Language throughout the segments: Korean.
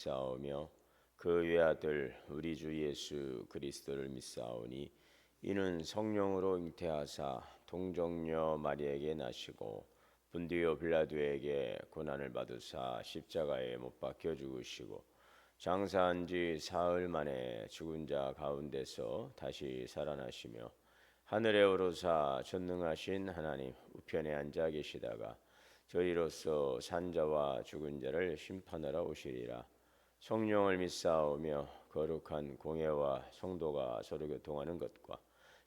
싸우며 그 외아들 우리 주 예수 그리스도를 믿사오니 이는 성령으로 잉태하사 동정녀 마리에게 나시고 분디오 빌라도에게 고난을 받으사 십자가에 못 박혀 죽으시고 장사한 지 사흘 만에 죽은 자 가운데서 다시 살아나시며 하늘에 오르사 전능하신 하나님 우편에 앉아 계시다가 저희로서 산자와 죽은 자를 심판하러 오시리라. 성령을 믿사오며 거룩한 공예와 성도가 서로 교통하는 것과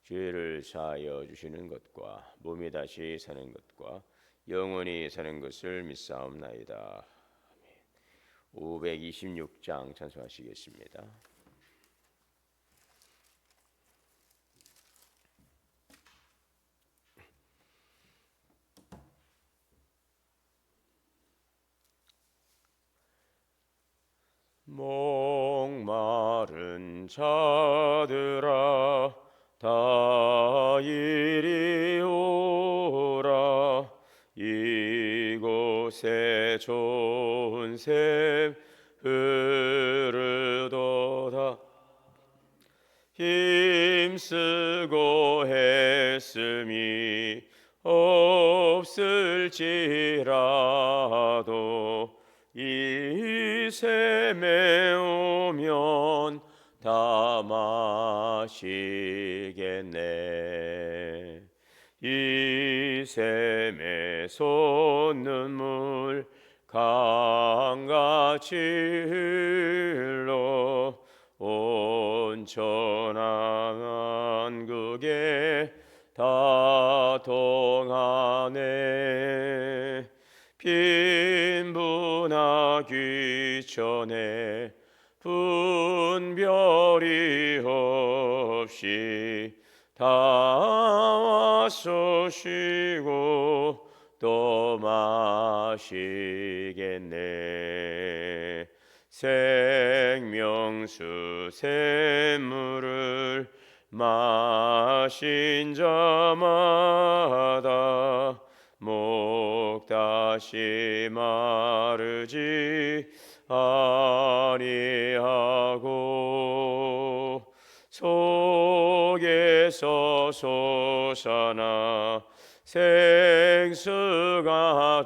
죄를 사하여 주시는 것과 몸이 다시 사는 것과 영원히 사는 것을 믿사옵나이다. 526장 찬송하시겠습니다. 목마른 자들아 다 이리 오라. 이곳에 좋은 샘 흐르도다. 힘쓰고 애씀이 없을지라도 이 샘에 오면 다 마시겠네. 이 샘에 솟는 강같이 흘러 온천한 극에 다 동하네. 빈부나 귀천에 분별이 없이 다 와서 쉬고 또 마시겠네. 생명수 샘물을 마신 자마다 목 다시 마르지 아니하고 속에서 솟아나 생수가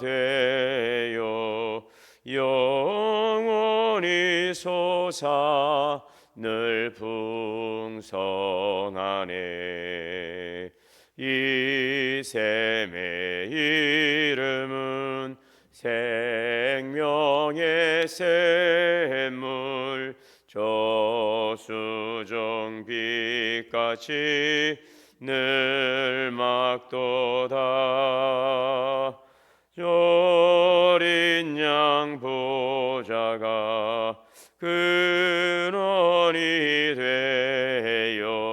되어 영원히 솟아 늘 풍성하네. 이 샘의 이름은 생명의 샘물, 저수정빛같이 늘 막도다. 어린 양 보좌가 근원이 되어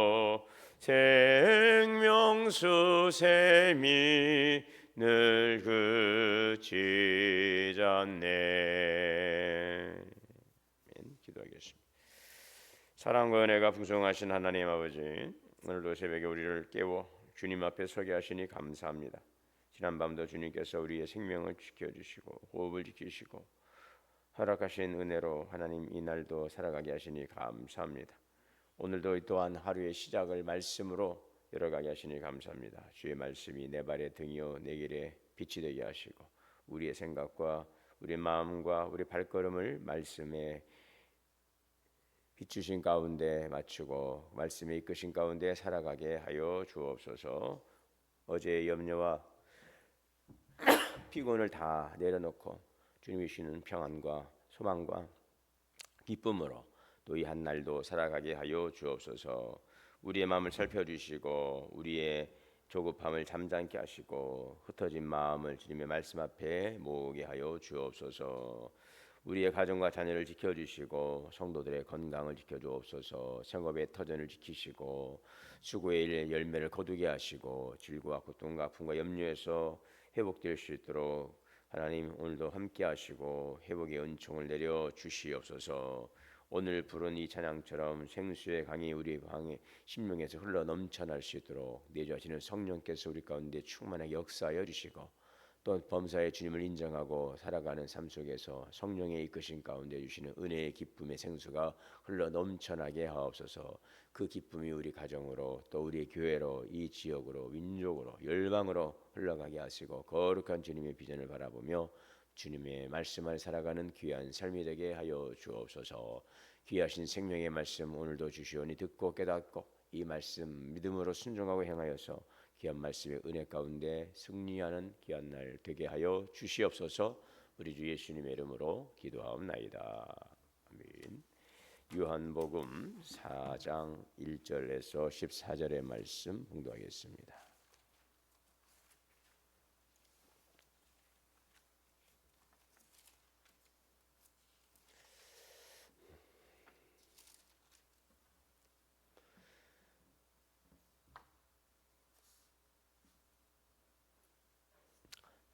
생명수 샘이 늘 그치지 않네. 기도하겠습니다. 사랑과 은혜가 풍성하신 하나님 아버지, 오늘도 새벽에 우리를 깨워 주님 앞에 서게 하시니 감사합니다. 지난밤도 주님께서 우리의 생명을 지켜주시고 호흡을 지키시고 허락하신 은혜로 하나님 이날도 살아가게 하시니 감사합니다. 오늘도 또한 하루의 시작을 말씀으로 열어가게 하시니 감사합니다. 주의 말씀이 내 발의 등이요 내 길에 빛이 되게 하시고 우리의 생각과 우리의 마음과 우리 발걸음을 말씀에 비추신 가운데 맞추고 말씀에 이끄신 가운데 살아가게 하여 주옵소서. 어제의 염려와 피곤을 다 내려놓고 주님이 주시는 평안과 소망과 기쁨으로 또 이 한 날도 살아가게 하여 주옵소서. 우리의 마음을 살펴주시고 우리의 조급함을 잠잠케 하시고 흩어진 마음을 주님의 말씀 앞에 모으게 하여 주옵소서. 우리의 가정과 자녀를 지켜주시고 성도들의 건강을 지켜주옵소서. 생업의 터전을 지키시고 수고의 일 열매를 거두게 하시고 질고와 고통과 아픔과 염려에서 회복될 수 있도록 하나님 오늘도 함께 하시고 회복의 은총을 내려 주시옵소서. 오늘 부른 이 찬양처럼 생수의 강이 우리 방에 심령에서 흘러 넘쳐날 수 있도록 내주하시는 성령께서 우리 가운데 충만하게 역사하여 주시고 또 범사에 주님을 인정하고 살아가는 삶 속에서 성령의 이끄신 가운데 주시는 은혜의 기쁨의 생수가 흘러 넘쳐나게 하옵소서. 그 기쁨이 우리 가정으로 또 우리 교회로 이 지역으로 민족으로 열방으로 흘러가게 하시고 거룩한 주님의 비전을 바라보며 주님의 말씀을 살아가는 귀한 삶이 되게 하여 주옵소서. 귀하신 생명의 말씀 오늘도 주시오니 듣고 깨닫고 이 말씀 믿음으로 순종하고 행하여서 귀한 말씀의 은혜 가운데 승리하는 귀한 날 되게 하여 주시옵소서. 우리 주 예수님의 이름으로 기도하옵나이다. 아멘. 요한복음 4장 1절에서 14절의 말씀 봉독하겠습니다.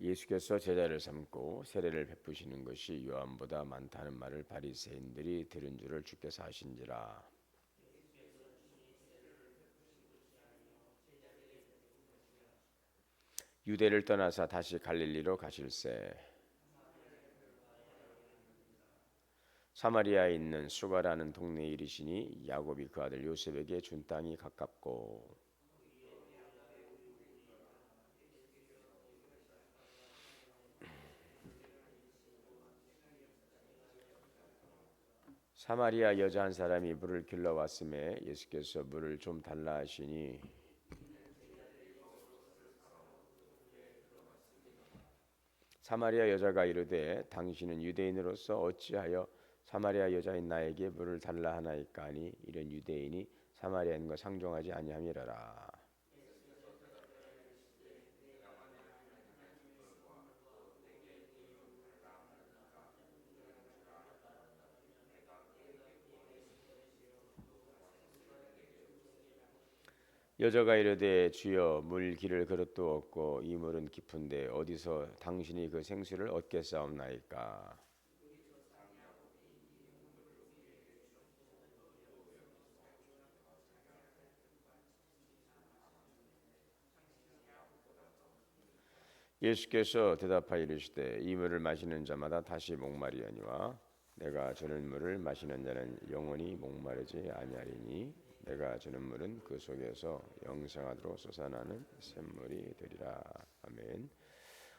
예수께서 제자를 삼고 세례를 베푸시는 것이 요한보다 많다는 말을 바리새인들이 들은 줄을 주께서 아신지라. 유대를 떠나서 다시 갈릴리로 가실새 사마리아에 있는 수가라는 동네에 이르시니 야곱이 그 아들 요셉에게 준 땅이 가깝고 사마리아 여자 한 사람이 물을 길러 왔음에 예수께서 물을 좀 달라 하시니 사마리아 여자가 이르되 당신은 유대인으로서 어찌하여 사마리아 여자인 나에게 물을 달라 하나이까 하니 이런 유대인이 사마리아인과 상종하지 아니함이라라. 여자가 이르되 주여 물 기를 그릇도 없고 이 물은 깊은데 어디서 당신이 그 생수를 얻겠사옵나이까. 예수께서 대답하여 이르시되 이 물을 마시는 자마다 다시 목마리하니와 내가 주는 물을 마시는 자는 영원히 목마르지 아니하리니 내가 주는 물은 그 속에서 영생하도록 솟아나는 샘물이 되리라. 아멘.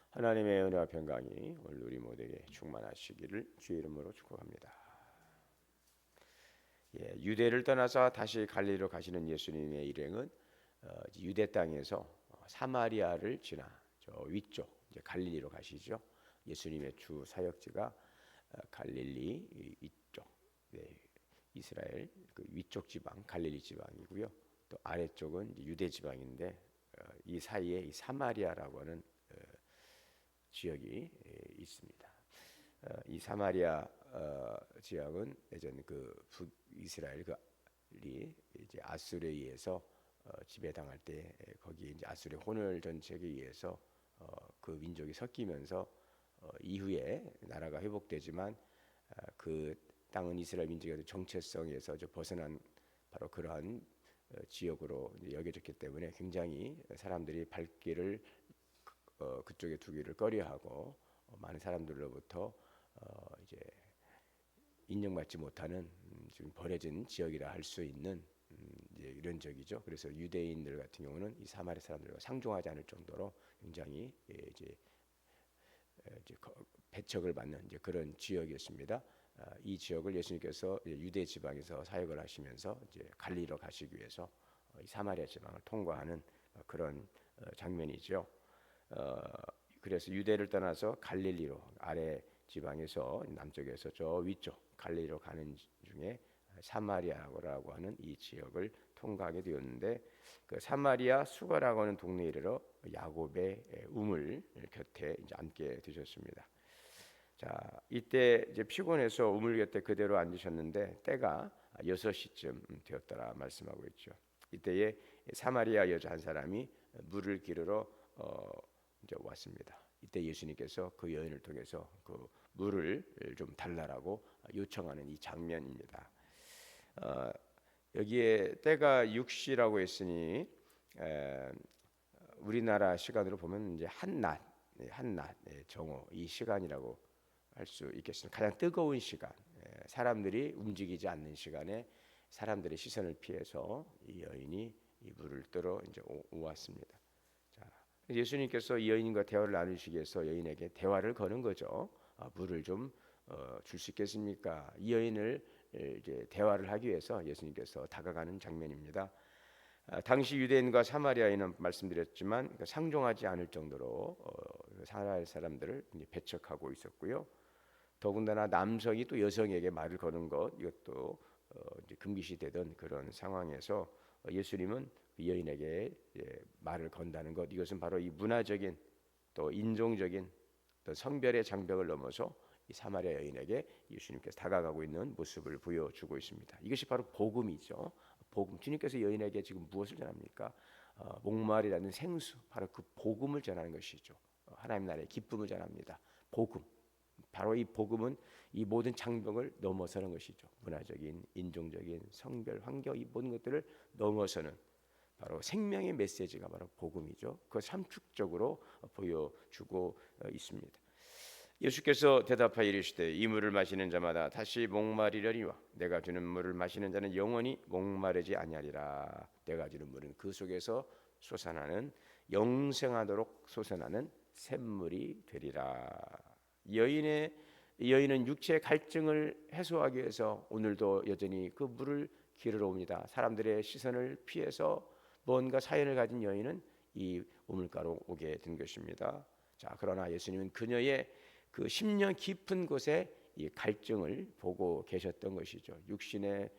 하나님의 은혜와 평강이 오늘 우리 모두에게 충만하시기를 주의 이름으로 축복합니다. 유대를 떠나서 다시 갈릴리로 가시는 예수님의 일행은 유대 땅에서 사마리아를 지나 저 위쪽 이제 갈릴리로 가시죠. 예수님의 주 사역지가 갈릴리 위쪽, 이스라엘 그 위쪽 지방 갈릴리 지방이고요. 또 아래쪽은 유대 지방인데 이 사이에 이 사마리아라고 하는 지역이 있습니다. 이 사마리아 지역은 예전 그 북이스라엘 그이 이제 아수르에 의해서 지배당할 때 거기 이제 아수르의 혼혈 전책에 의해서 그 민족이 섞이면서 이후에 나라가 회복되지만 그 땅은 이스라엘 민족의 정체성에서 벗어난 바로 그러한 지역으로 여겨졌기 때문에 굉장히 사람들이 발길을 그쪽에 두기를 꺼려하고 많은 사람들로부터 이제 인정받지 못하는 지금 버려진 지역이라 할 수 있는 이제 이런 적이죠. 그래서 유대인들 같은 경우는 이 사마리아 사람들과 상종하지 않을 정도로 굉장히 이제 배척을 받는 이제 그런 지역이었습니다. 이 지역을 예수님께서 유대 지방에서 사역을 하시면서 이제 갈릴리로 가시기 위해서 이 사마리아 지방을 통과하는 그런 장면이죠. 그래서 유대를 떠나서 갈릴리로 아래 지방에서 남쪽에서 저 위쪽 갈릴리로 가는 중에 사마리아라고 하는 이 지역을 통과하게 되었는데 그 사마리아 수가라고 하는 동네에 이르러 야곱의 우물 곁에 이제 앉게 되셨습니다. 자, 이때 이제 피곤해서 우물 곁에 그대로 앉으셨는데 때가 6시쯤 되었더라 말씀하고 있죠. 이때에 사마리아 여자 한 사람이 물을 기르러 이제 왔습니다. 이때 예수님께서 그 여인을 통해서 그 물을 좀 달라라고 요청하는 이 장면입니다. 여기에 때가 6시라고 했으니 우리나라 시간으로 보면 이제 한낮 한낮 정오 이 시간이라고 할 수 있겠습니다. 가장 뜨거운 시간, 사람들이 움직이지 않는 시간에 사람들의 시선을 피해서 이 여인이 이 물을 뜨러 이제 오왔습니다. 자, 예수님께서 이 여인과 대화를 나누시기 위해서 여인에게 대화를 거는 거죠. 물을 좀 줄 수 있겠습니까? 이 여인을 이제 대화를 하기 위해서 예수님께서 다가가는 장면입니다. 당시 유대인과 사마리아인은 말씀드렸지만 상종하지 않을 정도로 사마리아 사람들을 배척하고 있었고요. 더군다나 남성이 또 여성에게 말을 거는 것 이것도 이제 금기시되던 그런 상황에서 예수님은 여인에게 말을 건다는 것 이것은 바로 이 문화적인 또 인종적인 또 성별의 장벽을 넘어서 이 사마리아 여인에게 예수님께서 다가가고 있는 모습을 보여주고 있습니다. 이것이 바로 복음이죠. 복음. 주님께서 여인에게 지금 무엇을 전합니까? 목마르다는 생수, 바로 그 복음을 전하는 것이죠. 하나님 나라의 기쁨을 전합니다. 복음. 바로 이 복음은 이 모든 장벽을 넘어서는 것이죠. 문화적인, 인종적인, 성별, 환경 이 모든 것들을 넘어서는 바로 생명의 메시지가 바로 복음이죠. 그걸 삼축적으로 보여주고 있습니다. 예수께서 대답하여 이르시되 이 물을 마시는 자마다 다시 목마르려니와 내가 주는 물을 마시는 자는 영원히 목마르지 아니하리라. 내가 주는 물은 그 속에서 솟아나는 영생하도록 솟아나는 샘물이 되리라. 여인은 육체의 갈증을 해소하기 위해서 오늘도 여전히 그 물을 기르러 옵니다. 사람들의 시선을 피해서 뭔가 사연을 가진 여인은 이 우물가로 오게 된 것입니다. 자, 그러나 예수님은 그녀의 그 10년 깊은 곳에 이 갈증을 보고 계셨던 것이죠. 육신의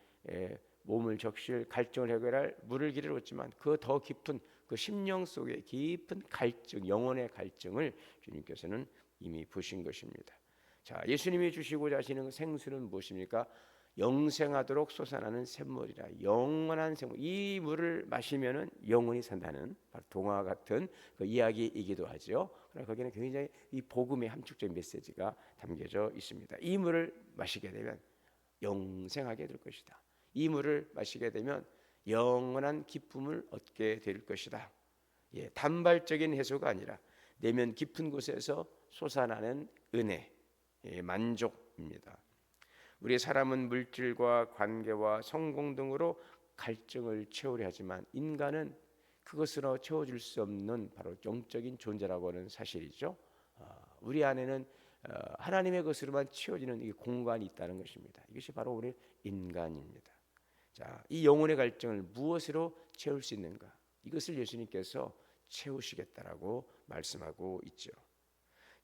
몸을 적실 갈증을 해결할 물을 기르러 왔지만 그 더 깊은 그 심령 속의 깊은 갈증, 영혼의 갈증을 주님께서는 이미 보신 것입니다. 자, 예수님이 주시고자 하시는 생수는 무엇입니까? 영생하도록 솟아나는 샘물이라. 영원한 샘물. 이 물을 마시면은 영원히 산다는 바로 동화 같은 그 이야기이기도 하죠. 그러나 거기는 굉장히 이 복음의 함축적인 메시지가 담겨져 있습니다. 이 물을 마시게 되면 영생하게 될 것이다. 이 물을 마시게 되면 영원한 기쁨을 얻게 될 것이다. 단발적인 해소가 아니라 내면 깊은 곳에서 솟아나는 은혜, 만족입니다. 우리 사람은 물질과 관계와 성공 등으로 갈증을 채우려 하지만 인간은 그것으로 채워줄 수 없는 바로 영적인 존재라고 하는 사실이죠. 우리 안에는 하나님의 것으로만 채워지는 이 공간이 있다는 것입니다. 이것이 바로 우리 인간입니다. 자, 이 영혼의 갈증을 무엇으로 채울 수 있는가? 이것을 예수님께서 채우시겠다라고 말씀하고 있죠.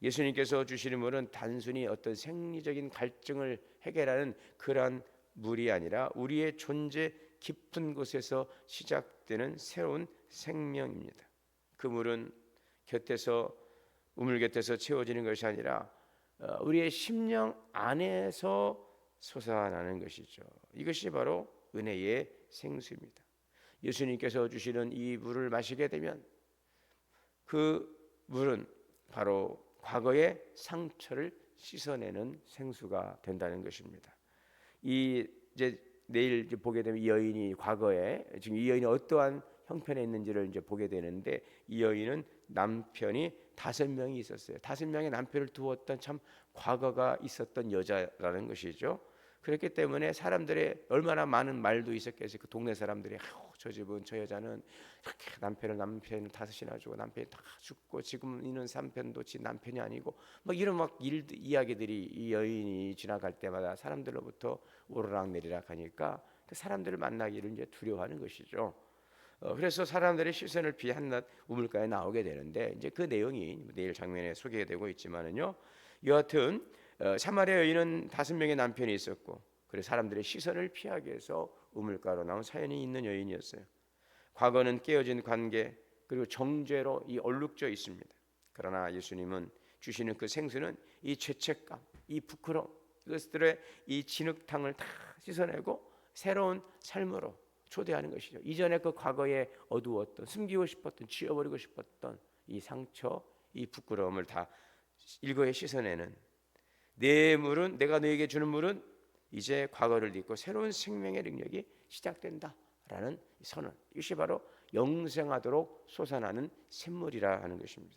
예수님께서 주시는 물은 단순히 어떤 생리적인 갈증을 해결하는 그러한 물이 아니라 우리의 존재 깊은 곳에서 시작되는 새로운 생명입니다. 그 물은 우물 곁에서 채워지는 것이 아니라 우리의 심령 안에서 솟아나는 것이죠. 이것이 바로 은혜의 생수입니다. 예수님께서 주시는 이 물을 마시게 되면 그 물은 바로 과거의 상처를 씻어내는 생수가 된다는 것입니다. 이제 내일 이제 보게 되면 이 여인이 과거에 지금 이 여인이 어떠한 형편에 있는지를 이제 보게 되는데 이 여인은 남편이 5명이 있었어요. 5명의 남편을 두었던 참 과거가 있었던 여자라는 것이죠. 그렇기 때문에 사람들의 얼마나 많은 말도 있었겠어요. 그 동네 사람들이 저 집은 저 여자는 이렇게 남편을 5이나 주고 남편이 다 죽고 지금 있는 남편도 지 남편이 아니고 막 이런 이야기들이 이 여인이 지나갈 때마다 사람들로부터 오르락내리락 하니까 그 사람들을 만나기를 이제 두려워하는 것이죠. 그래서 사람들의 시선을 피해 한낮 우물가에 나오게 되는데 이제 그 내용이 내일 장면에 소개되고 있지만은요. 여하튼 사마리아 여인은 5명의 남편이 있었고 그래서 사람들의 시선을 피하기 위해서 우물가로 나온 사연이 있는 여인이었어요. 과거는 깨어진 관계 그리고 정죄로 이 얼룩져 있습니다. 그러나 예수님은 주시는 그 생수는 이 죄책감, 이 부끄러움 이것들의 이 진흙탕을 다 씻어내고 새로운 삶으로 초대하는 것이죠. 이전에 그 과거에 어두웠던 숨기고 싶었던 지워버리고 싶었던 이 상처, 이 부끄러움을 다 일거에 씻어내는 내 물은 내가 너에게 주는 물은 이제 과거를 잊고 새로운 생명의 능력이 시작된다라는 선언. 이것이 바로 영생하도록 솟아나는 샘물이라 하는 것입니다.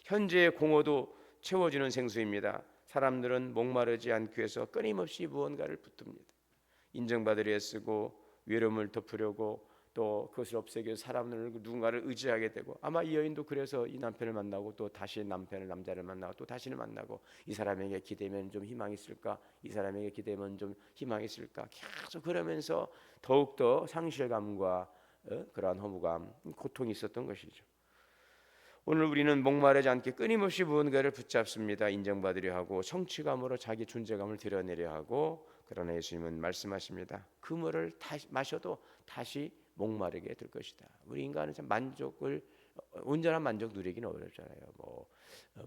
현재의 공허도 채워주는 생수입니다. 사람들은 목마르지 않기 위해서 끊임없이 무언가를 붓습니다. 인정받으려 애쓰고 외로움을 덮으려고 또 그것을 없애기 위해서 사람을 누군가를 의지하게 되고, 아마 이 여인도 그래서 이 남편을 만나고 또 다시 남자를 만나고 또 다시는 만나고, 이 사람에게 기대면 좀 희망이 있을까, 이 사람에게 기대면 좀 희망이 있을까, 계속 그러면서 더욱더 상실감과 그러한 허무감, 고통이 있었던 것이죠. 오늘 우리는 목마르지 않게 끊임없이 무언가를 붙잡습니다. 인정받으려 하고 성취감으로 자기 존재감을 드러내려 하고, 그러나 예수님은 말씀하십니다. 그 물을 마셔도 다시 목마르게 될 것이다. 우리 인간은 참 온전한 만족 누리기는 어렵잖아요.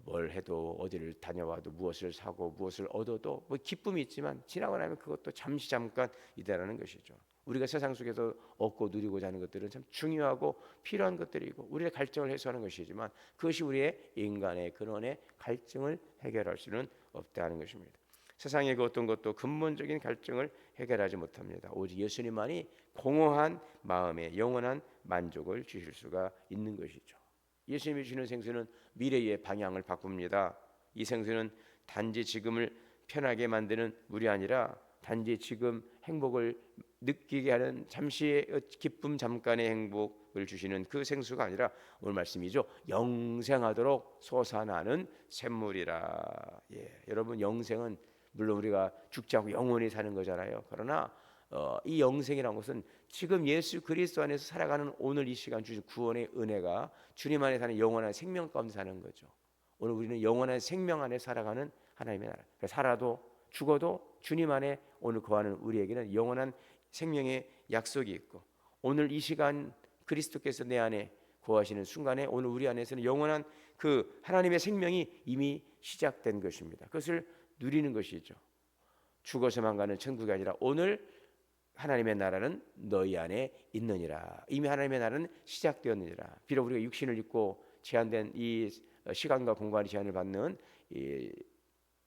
뭘 해도, 어디를 다녀와도, 무엇을 사고 무엇을 얻어도 기쁨이 있지만 지나고 나면 그것도 잠깐 이다라는 것이죠. 우리가 세상 속에서 얻고 누리고자 하는 것들은 참 중요하고 필요한 것들이고 우리의 갈증을 해소하는 것이지만, 그것이 우리의 인간의 근원의 갈증을 해결할 수는 없다는 것입니다. 세상의 그 어떤 것도 근본적인 갈증을 해결하지 못합니다. 오직 예수님만이 공허한 마음에 영원한 만족을 주실 수가 있는 것이죠. 예수님이 주시는 생수는 미래의 방향을 바꿉니다. 이 생수는 단지 지금을 편하게 만드는 물이 아니라 단지 지금 행복을 느끼게 하는 잠시의 기쁨, 잠깐의 행복을 주시는 그 생수가 아니라, 오늘 말씀이죠, 영생하도록 솟아나는 샘물이라. 여러분, 영생은 물론 우리가 죽지 않고 영원히 사는 거잖아요. 그러나 이 영생이라는 것은 지금 예수 그리스도 안에서 살아가는 오늘 이 시간 주신 구원의 은혜가 주님 안에 사는 영원한 생명 가운데 사는 거죠. 오늘 우리는 영원한 생명 안에 살아가는 하나님의 나라. 살아도 죽어도 주님 안에 오늘 거하는 우리에게는 영원한 생명의 약속이 있고, 오늘 이 시간 그리스도께서 내 안에 거하시는 순간에 오늘 우리 안에서는 영원한 그 하나님의 생명이 이미 시작된 것입니다. 그것을 누리는 것이죠. 죽어서만 가는 천국이 아니라 오늘 하나님의 나라는 너희 안에 있느니라. 이미 하나님의 나라는 시작되었느니라. 비록 우리가 육신을 입고 제한된 이 시간과 공간의 제한을 받는 이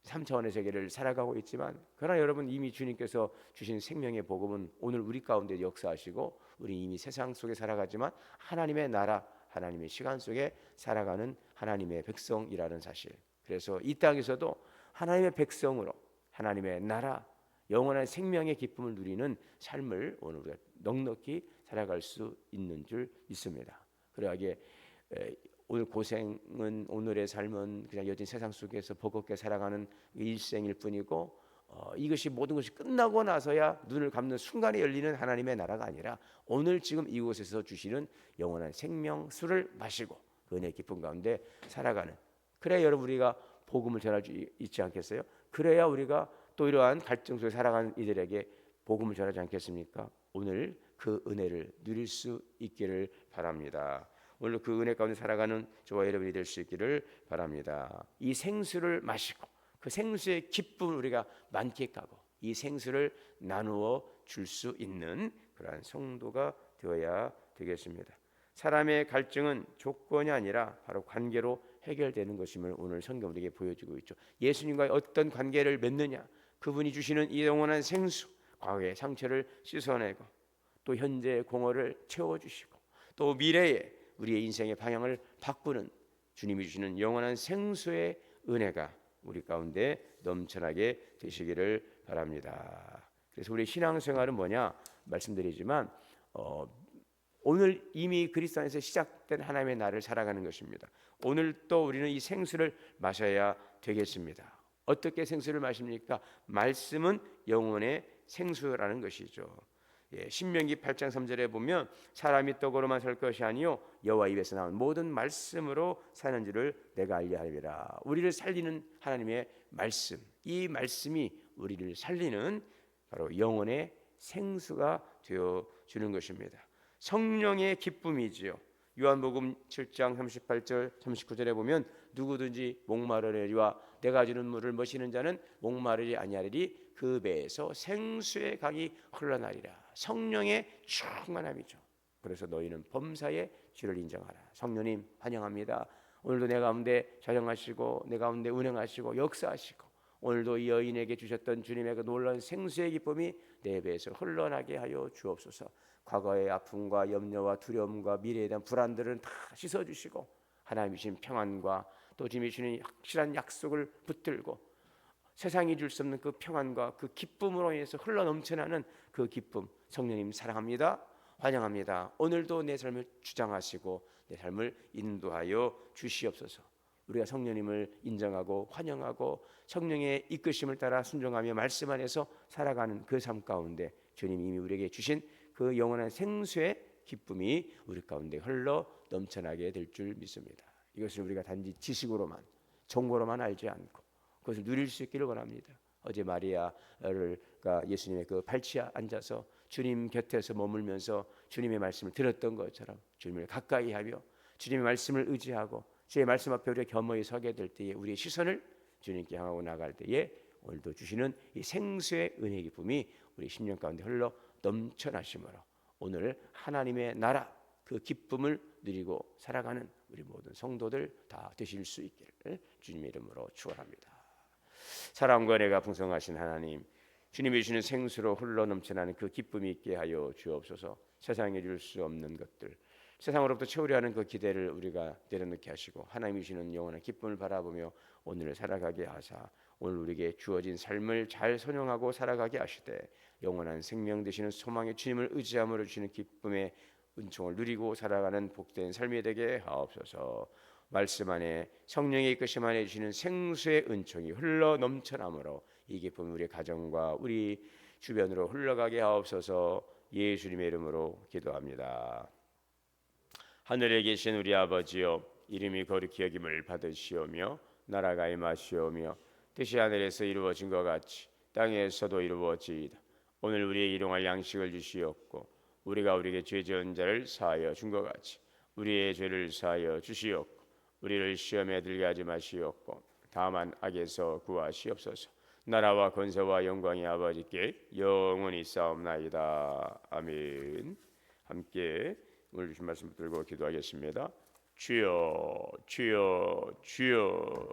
3차원의 세계를 살아가고 있지만, 그러나 여러분, 이미 주님께서 주신 생명의 복음은 오늘 우리 가운데 역사하시고, 우리 이미 세상 속에 살아가지만 하나님의 나라, 하나님의 시간 속에 살아가는 하나님의 백성이라는 사실. 그래서 이 땅에서도 하나님의 백성으로 하나님의 나라, 영원한 생명의 기쁨을 누리는 삶을 오늘 우리가 넉넉히 살아갈 수 있는 줄 믿습니다. 그러하기에 오늘 고생은, 오늘의 삶은 그냥 여진 세상 속에서 버겁게 살아가는 일생일 뿐이고, 이것이 모든 것이 끝나고 나서야 눈을 감는 순간에 열리는 하나님의 나라가 아니라, 오늘 지금 이곳에서 주시는 영원한 생명수를 마시고 그 은혜의 기쁨 가운데 살아가는, 그래야 여러분 우리가 복음을 전할 수 있지 않겠어요? 그래야 우리가 또 이러한 갈증 속에 살아가는 이들에게 복음을 전하지 않겠습니까? 오늘 그 은혜를 누릴 수 있기를 바랍니다. 오늘 그 은혜 가운데 살아가는 저와 여러분이 될 수 있기를 바랍니다. 이 생수를 마시고 그 생수의 기쁨을 우리가 만끽하고 이 생수를 나누어 줄 수 있는 그러한 성도가 되어야 되겠습니다. 사람의 갈증은 조건이 아니라 바로 관계로 해결되는 것임을 오늘 성경 우리에게 보여주고 있죠. 예수님과의 어떤 관계를 맺느냐, 그분이 주시는 이 영원한 생수, 과거의 상처를 씻어내고 또 현재의 공허를 채워주시고 또 미래에 우리의 인생의 방향을 바꾸는 주님이 주시는 영원한 생수의 은혜가 우리 가운데 넘쳐나게 되시기를 바랍니다. 그래서 우리 신앙생활은 뭐냐 말씀드리지만, 오늘 이미 그리스도 안에서 시작된 하나님의 나라를 살아가는 것입니다. 오늘 또 우리는 이 생수를 마셔야 되겠습니다. 어떻게 생수를 마십니까? 말씀은 영혼의 생수라는 것이죠. 신명기 8장 3절에 보면 사람이 떡으로만 살 것이 아니요 여호와 입에서 나온 모든 말씀으로 사는 줄을 내가 알게 하리라. 우리를 살리는 하나님의 말씀, 이 말씀이 우리를 살리는 바로 영혼의 생수가 되어 주는 것입니다. 성령의 기쁨이지요. 요한복음 7장 38절 39절에 보면 누구든지 목마르려니와 내가 주는 물을 마시는 자는 목마르지 아니하리니 그 배에서 생수의 강이 흘러나리라. 성령의 충만함이죠. 그래서 너희는 범사의 죄를 인정하라. 성령님 환영합니다. 오늘도 내 가운데 자정하시고 내 가운데 운행하시고 역사하시고, 오늘도 이 여인에게 주셨던 주님의 그 놀라운 생수의 기쁨이 내 배에서 흘러나게 하여 주옵소서. 과거의 아픔과 염려와 두려움과 미래에 대한 불안들은 다 씻어주시고 하나님이신 평안과 또 주님이 주시는 확실한 약속을 붙들고 세상이 줄 수 없는 그 평안과 그 기쁨으로 인해서 흘러넘쳐나는 그 기쁨, 성령님 사랑합니다. 환영합니다. 오늘도 내 삶을 주장하시고 내 삶을 인도하여 주시옵소서. 우리가 성령님을 인정하고 환영하고 성령의 이끄심을 따라 순종하며 말씀 안에서 살아가는 그 삶 가운데 주님이 이미 우리에게 주신 그 영원한 생수의 기쁨이 우리 가운데 흘러 넘쳐나게 될 줄 믿습니다. 이것을 우리가 단지 지식으로만 정보로만 알지 않고 그것을 누릴 수 있기를 원합니다. 어제 마리아가 예수님의 그 발치에 앉아서 주님 곁에서 머물면서 주님의 말씀을 들었던 것처럼 주님을 가까이 하며 주님의 말씀을 의지하고 주의 말씀 앞에 우리가 겸허히 서게 될 때에 우리의 시선을 주님께 향하고 나갈 때에 오늘도 주시는 이 생수의 은혜 기쁨이 우리 심령 가운데 흘러 넘쳐나심으로 오늘 하나님의 나라 그 기쁨을 누리고 살아가는 우리 모든 성도들 다 되실 수 있기를 주님의 이름으로 축원합니다. 사랑과 은혜가 풍성하신 하나님, 주님이 주시는 생수로 흘러 넘쳐나는 그 기쁨이 있게 하여 주옵소서. 세상에 줄 수 없는 것들, 세상으로부터 채우려 하는 그 기대를 우리가 내려놓게 하시고 하나님이 주시는 영원한 기쁨을 바라보며 오늘을 살아가게 하사 오늘 우리에게 주어진 삶을 잘 선용하고 살아가게 하시되 영원한 생명 되시는 소망의 주님을 의지함으로 주시는 기쁨의 은총을 누리고 살아가는 복된 삶이 되게 하옵소서. 말씀 안에 성령의 이끄심 안에 주시는 생수의 은총이 흘러 넘쳐나므로 이 기쁨이 우리 가정과 우리 주변으로 흘러가게 하옵소서. 예수님의 이름으로 기도합니다. 하늘에 계신 우리 아버지여, 이름이 거룩히 여김을 받으시오며 나라가 임하시오며 뜻이 하늘에서 이루어진 것 같이 땅에서도 이루어지이다. 오늘 우리의 일용할 양식을 주시옵고 우리가 우리에게 죄 지은 자를 사하여 준 것 같이 우리의 죄를 사하여 주시옵고 우리를 시험에 들게 하지 마시옵고 다만 악에서 구하시옵소서. 나라와 권세와 영광이 아버지께 영원히 싸움나이다. 아멘. 함께 오늘 주신 말씀 들고 기도하겠습니다. 주여 주여 주여.